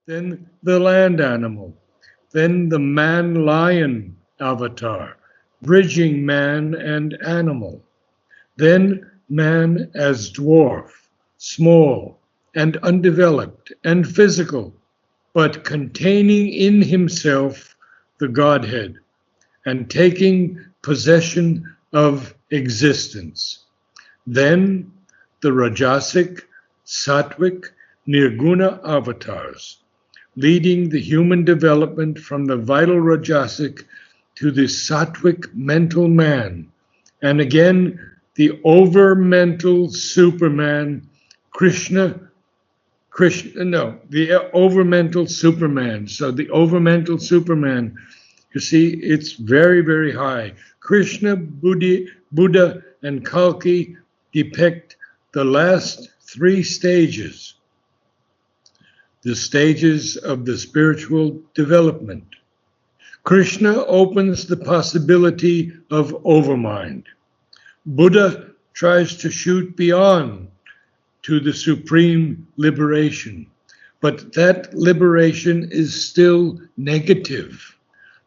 then the land animal, then the man lion avatar, bridging man and animal, then man as dwarf, small and undeveloped and physical, but containing in himself the Godhead and taking possession of existence. Then the Rajasic, Sattvic, Nirguna avatars, leading the human development from the vital Rajasic to the Sattvic mental man, and again the over mental Superman, the over mental Superman. So the over mental Superman, you see, it's very, very high. Krishna, Buddha, and Kalki depict the last three stages, the stages of the spiritual development. Krishna opens the possibility of overmind. Buddha tries to shoot beyond to the supreme liberation, but that liberation is still negative,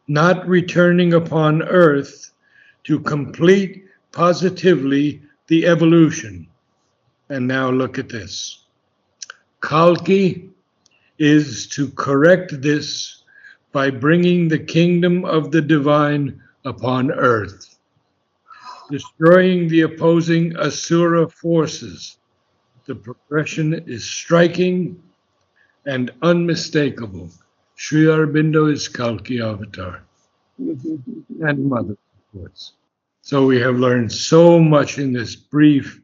not returning upon earth to complete positively the evolution. And now look at this. Kalki is to correct this by bringing the kingdom of the divine upon earth, destroying the opposing asura forces. The progression is striking and unmistakable. Sri Aurobindo is Kalki avatar and Mother, of course. So we have learned so much in this brief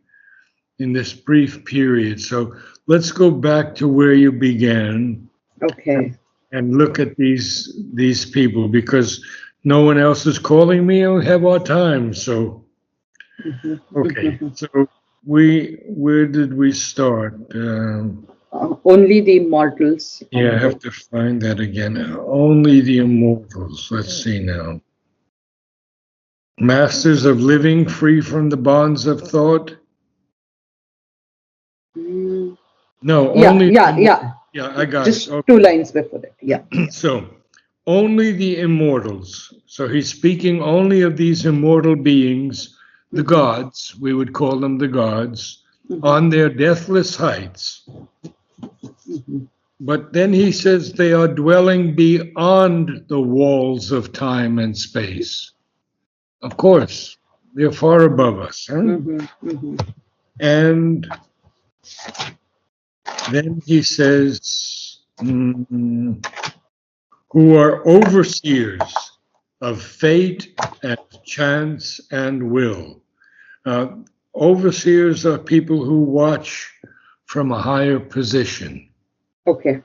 period. So let's go back to where you began. Okay. And look at these people, because no one else is calling me and we have our time. So okay. So where did we start? Only the immortals. Yeah, I have to find that again. Only the immortals. Let's see now. Masters of living, free from the bonds of thought. No, Yeah, only. Yeah, I got just it. Okay. 2 lines before that. Yeah. So, only the immortals. So he's speaking only of these immortal beings, the gods, we would call them the gods, on their deathless heights. But then he says they are dwelling beyond the walls of time and space. Of course, they're far above us. Huh? And then he says, who are overseers of fate and chance and will. Overseers are people who watch from a higher position. Okay.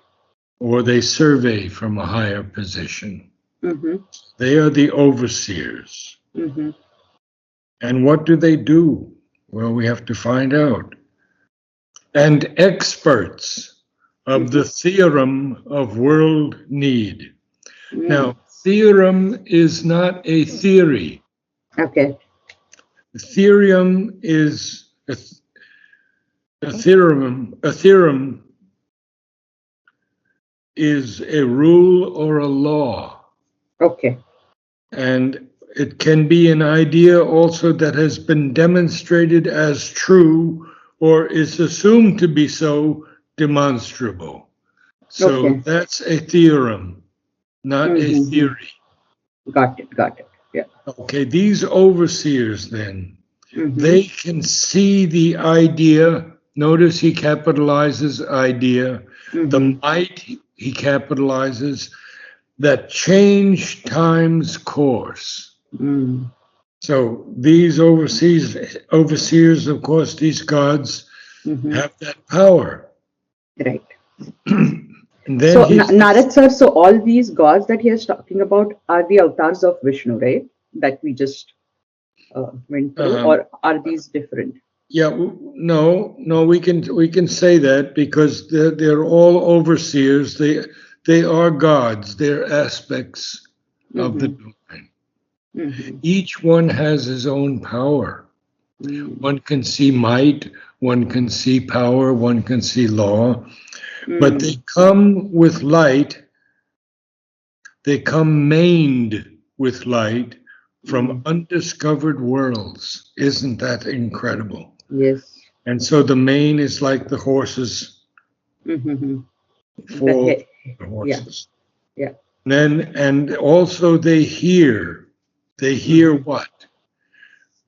Or they survey from a higher position. They are the overseers. And what do they do? Well, we have to find out. And experts of the theorem of world need. Now, theorem is not a theory. Okay. A theorem is a theorem is a rule or a law. Okay. And it can be an idea also that has been demonstrated as true or is assumed to be so demonstrable. So that's a theorem, not a theory. Got it. Yeah. Okay, these overseers then, they can see the idea. Notice he capitalizes idea. The might he capitalizes, that change time's course. So these overseers, of course, these gods have that power. Right. And then so Narad sir, so all these gods that he is talking about are the avatars of Vishnu, right? That we just went through, or are these different? Yeah, no, we can say that because they're all overseers. They are gods. They're aspects of the divine. Each one has his own power. One can see might, one can see power, one can see law. But they come with light, they come maned with light from undiscovered worlds. Isn't that incredible? Yes. And so the mane is like the horses Mm-hmm. for the Yeah. horses. Yeah. And also they hear. They hear what?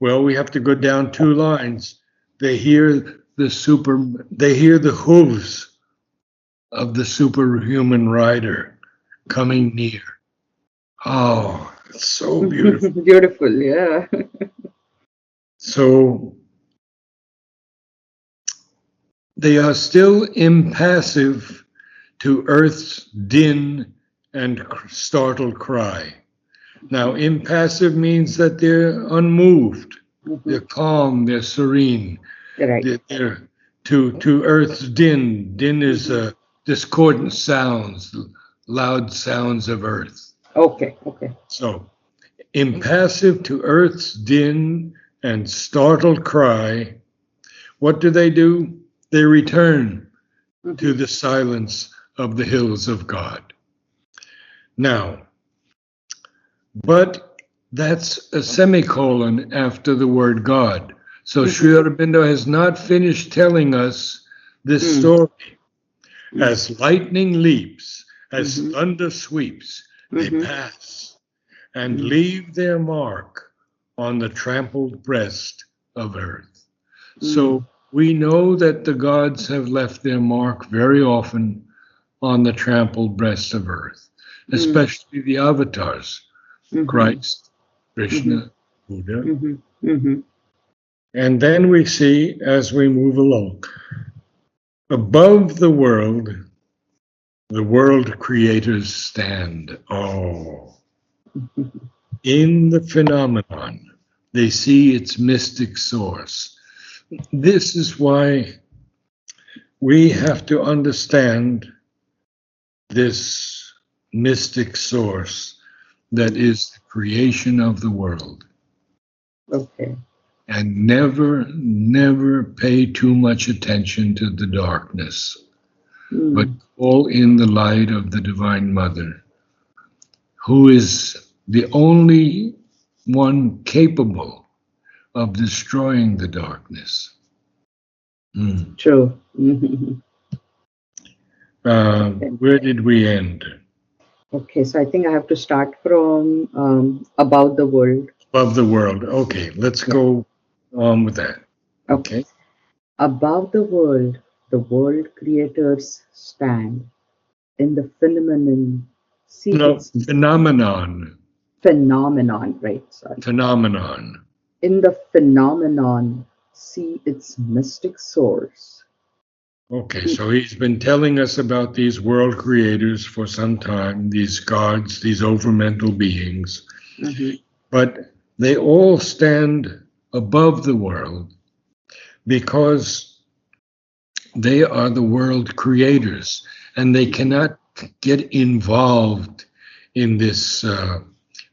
Well, we have to go down two lines. They hear they hear the hooves of the superhuman rider coming near. Oh, it's so beautiful. Beautiful. Yeah. So they are still impassive to earth's din and startled cry. Now, impassive means that they're unmoved, they're calm, they're serene. Right. They're to earth's din. Din is discordant sounds, loud sounds of earth. Okay. Okay. So, impassive to earth's din and startled cry, what do? They return to the silence of the hills of God. Now, but that's a semicolon after the word God. So Sri Aurobindo has not finished telling us this story. As lightning leaps, as thunder sweeps, they pass and leave their mark on the trampled breast of earth. So we know that the gods have left their mark very often on the trampled breast of earth, especially the avatars, Christ, Krishna, Buddha. And then we see, as we move along, above the world creators stand. Oh, in the phenomenon, they see its mystic source. This is why we have to understand this mystic source that is the creation of the world. Okay. And never pay too much attention to the darkness, but call in the light of the Divine Mother, who is the only one capable of destroying the darkness. True. Where did we end? Okay, so I think I have to start from about the world. Above the world. Okay, let's go on with that. Okay. Above the world creators stand. In the phenomenon, see No, its phenomenon. phenomenon, right? Sorry. Phenomenon. In the phenomenon, see its mystic source. Okay, so he's been telling us about these world creators for some time, these gods, these overmental beings. But they all stand above the world because they are the world creators and they cannot get involved in this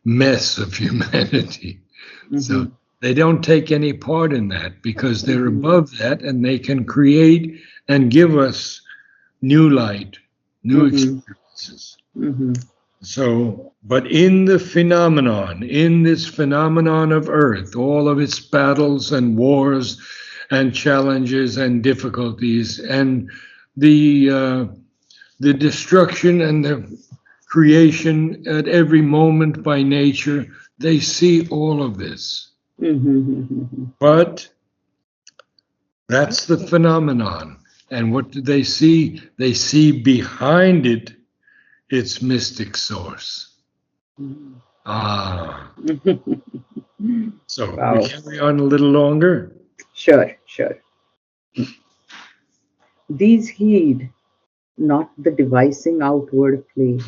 mess of humanity. So they don't take any part in that because they're above that and they can create and give us new light, new experiences. So, but in this phenomenon of earth, all of its battles and wars and challenges and difficulties and the destruction and the creation at every moment by nature, they see all of this. But that's the phenomenon. And what do they see? They see behind it its mystic source. So Wow. we carry on a little longer. Sure. These heed not the devising outward play.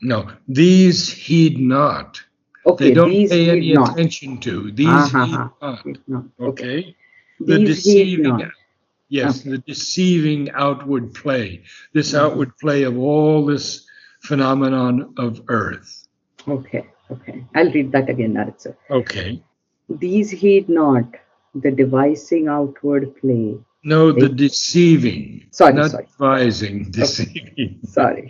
No, these heed not. Okay, They don't these pay heed any not. attention to. These heed not. Heed not. Okay? The These heed deceiving, not. yes, the deceiving outward play. This outward play of all this phenomenon of earth. Okay. I'll read that again, Narad sir. Okay. These heed not the devising outward play, No, the They, deceiving, sorry, not sorry. advising, Okay, deceiving. sorry.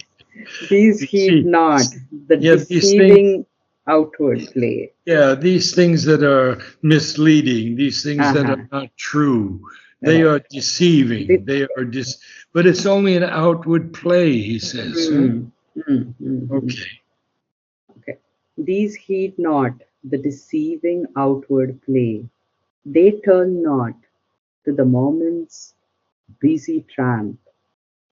These heed Deceive. not the Yeah, these things. deceiving outward play. Yeah, these things that are misleading, these things that are Uh-huh. not true, they Right. are deceiving. The, But it's only an outward play, he says. Huh? mm, mm. Okay. Okay. These heed not the deceiving outward play. They turn not to the moment's busy tramp,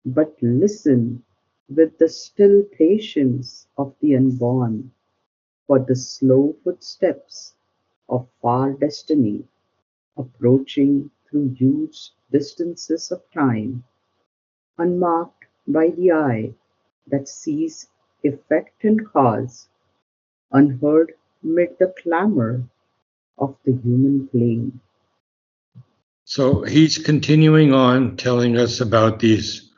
but listen with the still patience of the unborn for the slow footsteps of far destiny approaching through huge distances of time, unmarked by the eye that sees effect and cause, unheard mid the clamor of the human plain. So he's continuing on telling us about these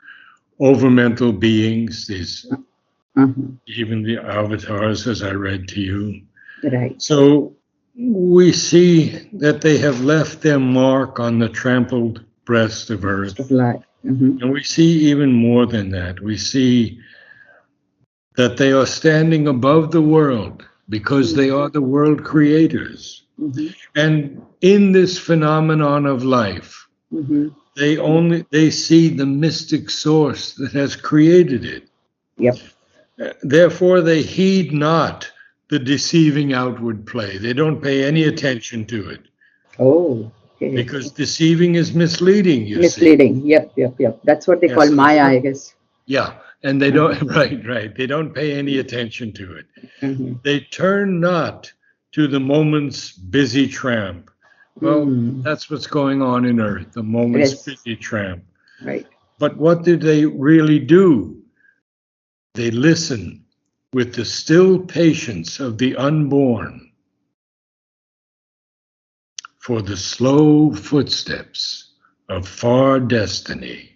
overmental beings, these Uh-huh. even the avatars, as I read to you. Right. So we see that they have left their mark on the trampled breast of Rest of earth. life. And we see even more than that. We see that they are standing above the world because they are the world creators. Mm-hmm. And in this phenomenon of life, Mm-hmm. they see the mystic source that has created it. Yep. Therefore, they heed not the deceiving outward play. They don't pay any attention to it Oh, okay. because deceiving is misleading, you see. Misleading. Yep. That's what they Yeah, call so they Maya, I don't, guess. yeah, and they don't, Uh-huh. right. They don't pay any attention to it. Mm-hmm. They turn not to the moment's busy tramp. Well, Mm. that's what's going on in Earth, the moment's Yes. busy tramp. Right. But what did they really do? They listen with the still patience of the unborn for the slow footsteps of far destiny,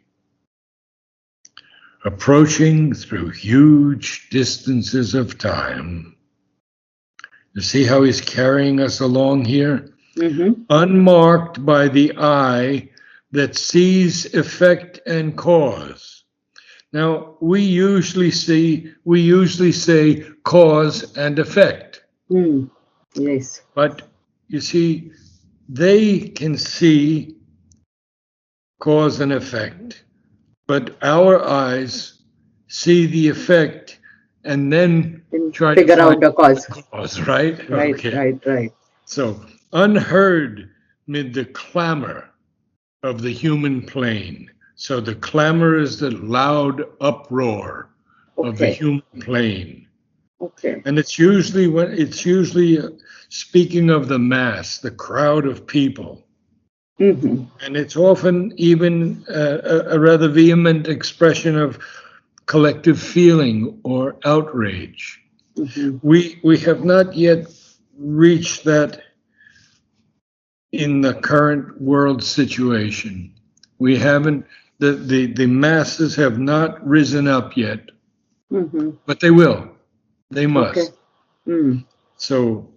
approaching through huge distances of time. You see how he's carrying us along here? Mm-hmm. Unmarked by the eye that sees effect and cause. Now, we usually say cause and effect, Mm. Yes. but you see, they can see cause and effect, but our eyes see the effect and then Can try to figure find out the cause. the cause, right? Right, Okay. right, right. So, unheard mid the clamor of the human plain. So, the clamor is the loud uproar of the Okay. human plain. Okay. And it's usually speaking of the mass, the crowd of people. Mm-hmm. And it's often even a rather vehement expression of collective feeling or outrage. Mm-hmm. We have not yet reached that in the current world situation. We haven't the masses have not risen up yet, Mm-hmm. but they will. They Okay. must. Mm. So,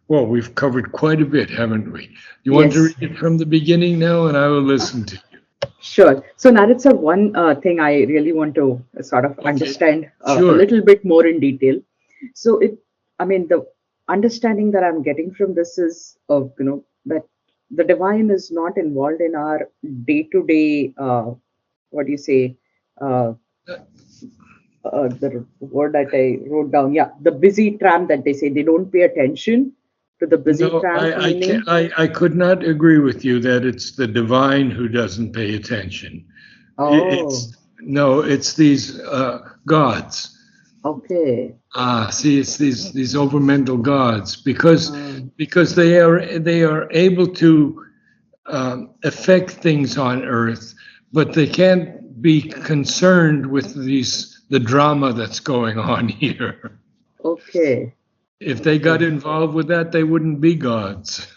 well, we've covered quite a bit, haven't we? You want to Yes. read it from the beginning now, and I will listen to you. Sure. So, Narad sir, one thing I really want to sort of Okay, understand a sure. little bit more in detail. So, I mean, the understanding that I'm getting from this is, that the divine is not involved in our day-to-day, what do you say, uh, the word that I wrote down. Yeah, the busy tramp that they say they don't pay attention to the busy No, tramp, I can't. meaning, I could not agree with you that it's the divine who doesn't pay attention. oh, It's no, it's these gods. okay. See, it's these overmental gods Um, because they are able to affect things on Earth, but they can't be concerned with the drama that's going on here. okay. If they got Okay. involved with that, they wouldn't be gods.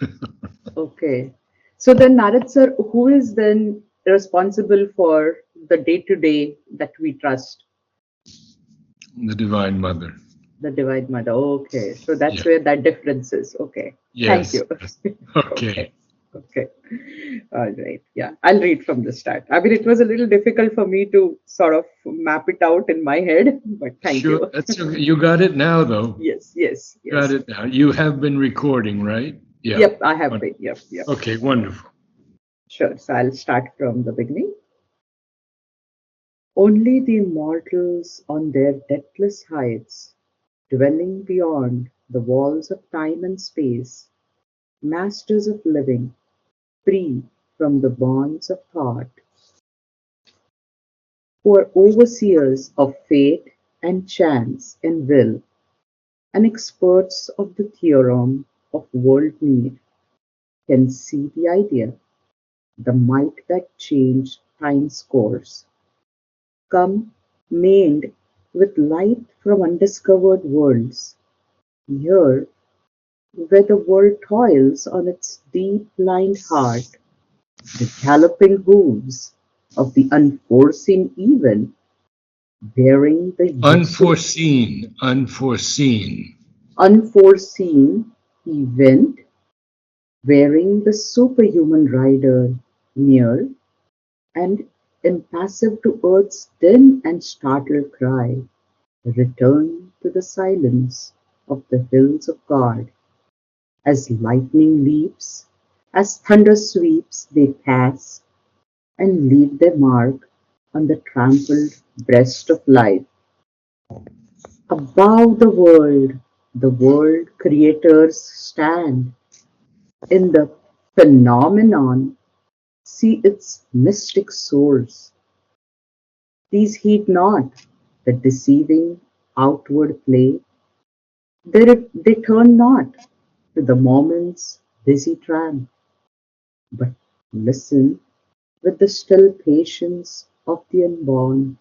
Okay. So then, Narad sir, who is then responsible for the day-to-day that we trust? The Divine Mother. The Divine Mother. Okay. So Yeah. that's where that difference is. Okay. Thank Yes. you. Yes. Okay. Okay. Okay. All right. Yeah. I'll read from the start. I mean, it was a little difficult for me to sort of map it out in my head, but thank Sure, you. that's okay. You got it now, though. Yes, yes, Got yes. it now. You have been recording, right? Yeah. Yep, I have Won- been. Yep, yep. Okay, wonderful. Sure. So I'll start from the beginning. Only the immortals on their deathless heights, dwelling beyond the walls of time and space, masters of living, free from the bonds of thought, who are overseers of fate and chance and will, and experts of the theorem of world need, can see the idea, the might that changed time's course, come maned with light from undiscovered worlds, here where the world toils on its deep lined heart, the galloping hooves of the unforeseen even, bearing the Unforeseen, unforeseen. unforeseen event, wearing the superhuman rider near and impassive to earth's din and startled cry, return to the silence of the hills of God. As lightning leaps, as thunder sweeps, they pass and leave their mark on the trampled breast of life. Above the world creators stand. In the phenomenon, see its mystic source. These heed not the deceiving outward play. They turn not to the moment's busy tramp, but listen with the still patience of the unborn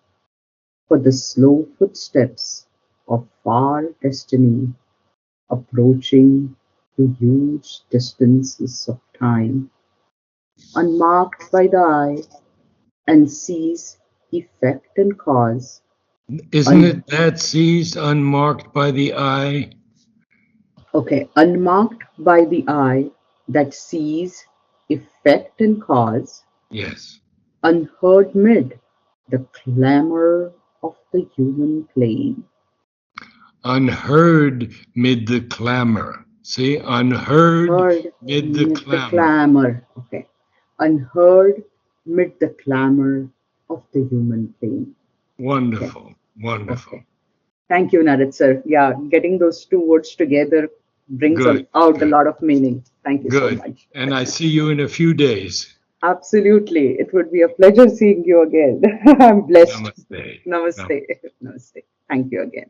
for the slow footsteps of far destiny approaching to huge distances of time, unmarked by the eye, and sees effect and cause. Isn't Un- it that seized unmarked by the eye? okay, unmarked by the eye that sees effect and cause, Yes. unheard mid the clamor of the human plain. Unheard mid the clamor. See, unheard Heard mid the mid the clamor. clamor. Okay. Unheard mid the clamor of the human plain. Okay. Wonderful, wonderful. Okay. Thank you, Narad sir. Yeah, getting those two words together brings Good, out a good, lot of meaning. Thank you so good. much. And I see you in a few days. Absolutely. It would be a pleasure seeing you again. I'm blessed. Namaste. Namaste. Namaste. Namaste. Thank you again.